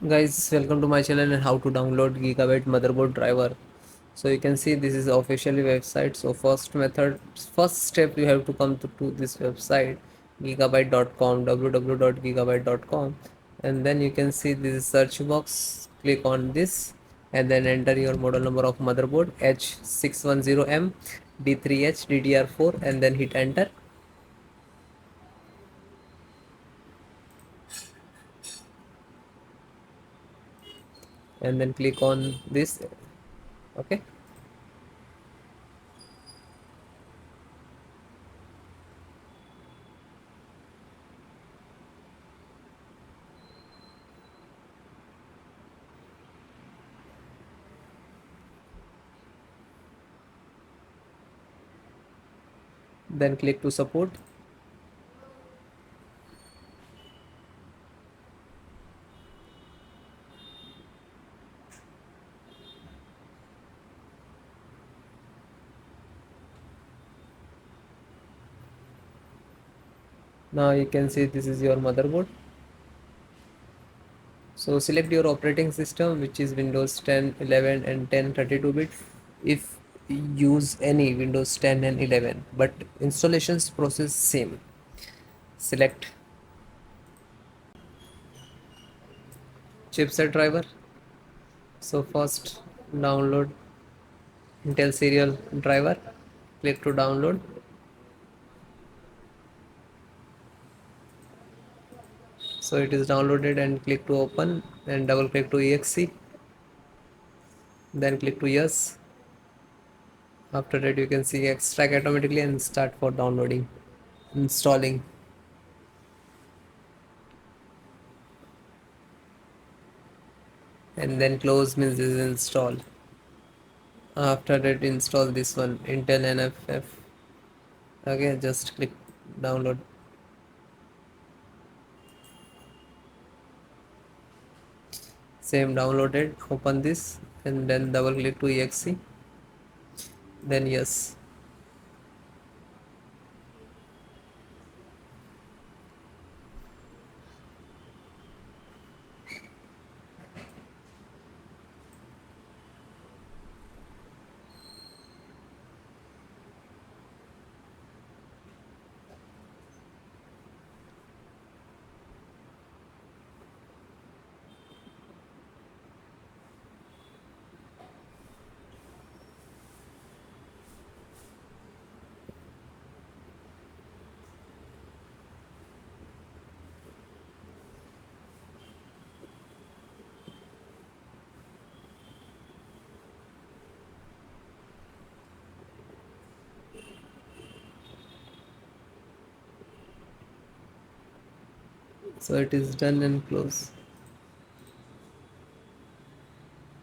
Guys, welcome to my channel and how to download Gigabyte motherboard driver. So you can see this is officially website. So first step you have to come to this website gigabyte.com www.gigabyte.com, and then you can see this search box. Click on this and then enter your model number of motherboard H610M D3H DDR4 and then hit enter. And then click on this. Okay. Then click to support. Now you can see this is your motherboard. So select your operating system, which is Windows 10, 11 and 10 32-bit. If you use any Windows 10 and 11, but installations process same. Select chipset driver. So first download Intel serial driver. Click to download. So it is downloaded and click to open and double click to exe. Then click to yes. After that you can see extract automatically and start for downloading, installing. And then close means this is installed. After that install this one Intel NFF. Okay, just click download. Same downloaded. Open this and then double click to exe. Then yes. So it is done and close.